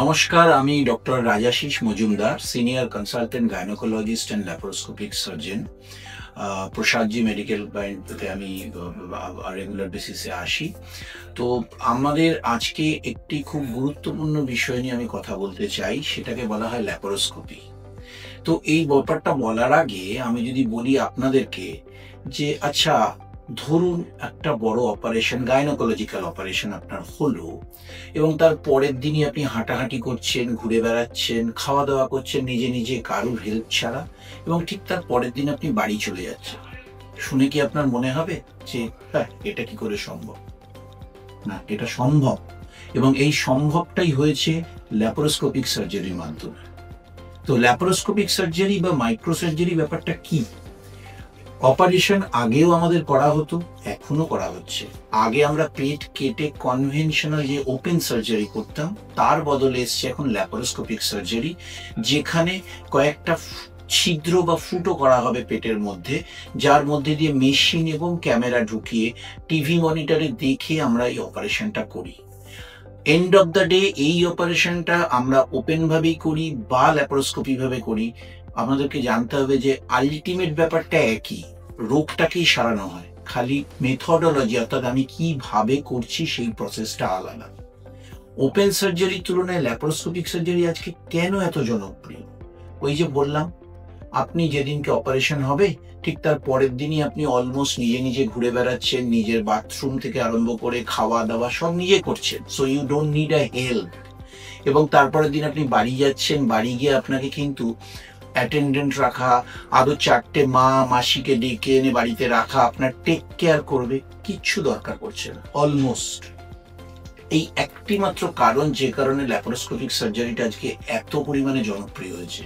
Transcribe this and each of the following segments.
নমস্কার, আমি doctor Rajashis Majumdar, senior consultant gynaecologist and laparoscopic surgeon. প্রসাদজি মেডিকেল ব্যান্ডতে আমি রেগুলার বেসিসে আসি। তো আমাদের আজকে একটি খুব গুরুত্বপূর্ণ বিষয় নিয়ে আমি কথা বলতে চাই, সেটাকে বলা হয় ল্যাপারোস্কোপি। তো এই ব্যাপারটা বলার আগে আমি যদি বলি আপনাদেরকে যে আচ্ছা, ধরুন একটা বড় অপারেশন, গাইনোকোলজিক্যাল অপারেশন আপনার হলো এবং তার পরের দিনই আপনি হাঁটাহাঁটি করছেন, ঘুরে বেড়াচ্ছেন, খাওয়া দাওয়া করছেন নিজে নিজে, কারুর হেল্প ছাড়া, এবং ঠিক তার পরের দিন আপনি বাড়ি চলে যাচ্ছেন। শুনে কি আপনার মনে হবে যে হ্যাঁ, এটা কি করে সম্ভব? না, এটা সম্ভব, এবং এই সম্ভবটাই হয়েছে ল্যাপারোস্কোপিক সার্জারির মাধ্যমে। তো ল্যাপারোস্কোপিক সার্জারি বা মাইক্রো সার্জারি ব্যাপারটা কি? অপারেশন আগেও আমাদের করা হতো, এখনো করা হচ্ছে। আগে আমরা পেট কেটে কনভেনশনাল যে ওপেন সার্জারি করতাম, তার বদলে এসছে এখন ল্যাপারোস্কোপিক সার্জারি, যেখানে কয়েকটা ছিদ্র বা ফুটো করা হবে পেটের মধ্যে, যার মধ্যে দিয়ে মেশিন এবং ক্যামেরা ঢুকিয়ে টিভি মনিটরে দেখে আমরা এই অপারেশনটা করি। এন্ড অফ দ্য ডে এই অপারেশনটা আমরা ওপেন ভাবেই করি বা ল্যাপারোস্কোপি ভাবে করি, আমাদেরকে জানতে হবে যে আলটিমেট ব্যাপারটা একই, রোগটাকেই সারানো হয়, খালি মেথডোলজি অর্থাৎ আমি কিভাবে করছি সেই প্রসেসটা আলাদা। ওপেন সার্জারির তুলনায় ল্যাপারোস্কোপিক সার্জারি আজকে কেন এত জনপ্রিয়? ওই যে বললাম, আপনি যেদিনকে অপারেশন হবে ঠিক তার পরের দিনই আপনি অলমোস্ট নিজে নিজে ঘুরে বেড়াচ্ছেন, নিজের বাথরুম থেকে আরম্ভ করে খাওয়া দাওয়া সব নিজে করছেন, so you don't need a help. এবং তারপরের দিন আপনি বাড়ি যাচ্ছেন, বাড়ি গিয়ে আপনাকে কিন্তু অ্যাটেন্ডেন্ট রাখা, আরো 4টে মা মাসিকে ডেকে এনে বাড়িতে রাখা, আপনার টেক কেয়ার করবে, কিচ্ছু দরকার পড়ছে না অলমোস্ট। এই একটি মাত্র কারণ যে কারণে ল্যাপারোস্কোপিক সার্জারিটা আজকে এত পরিমাণে জনপ্রিয় হয়েছে।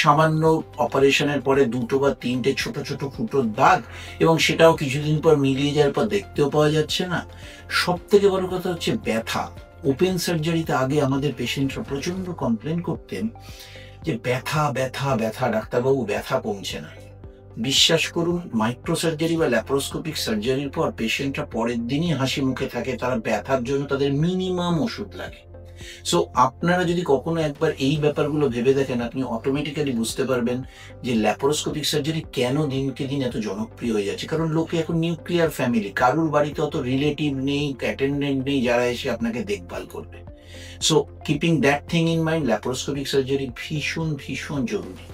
সামান্য অপারেশনের পরে 2টো বা 3টে ছোট ছোট ফুটোর দাগ, এবং সেটাও কিছুদিন পর মিলিয়ে যাওয়ার পর দেখতেও পাওয়া যাচ্ছে না। সব থেকে বড় কথা হচ্ছে ব্যথা। ওপেন সার্জারিতে আগে আমাদের পেশেন্টরা প্রচন্ড কমপ্লেন করতেন যে ব্যথা ব্যথা ব্যথা, ডাক্তারবাবু ব্যথা কমছে না। বিশ্বাস করুন, মাইক্রো সার্জারি বা ল্যাপারোস্কোপিক সার্জারির পর পেশেন্টরা পরের দিনই হাসি মুখে থাকে, তারা ব্যথার জন্য তাদের মিনিমাম ওষুধ লাগে। সো আপনারা যদি কখনো একবার এই ব্যাপারগুলো ভেবে দেখেন, আপনি অটোমেটিক্যালি বুঝতে পারবেন যে ল্যাপারোস্কোপিক সার্জারি কেন দিনকে দিন এত জনপ্রিয় হয়ে যাচ্ছে। কারণ লোকে এখন নিউক্লিয়ার ফ্যামিলি, কারুর বাড়িতে অত রিলেটিভ নেই, অ্যাটেন্ডেন্ট নেই যারা এসে আপনাকে দেখভাল করবে। So keeping that thing in mind, laparoscopic surgery ভীষণ ভীষণ জরুরি।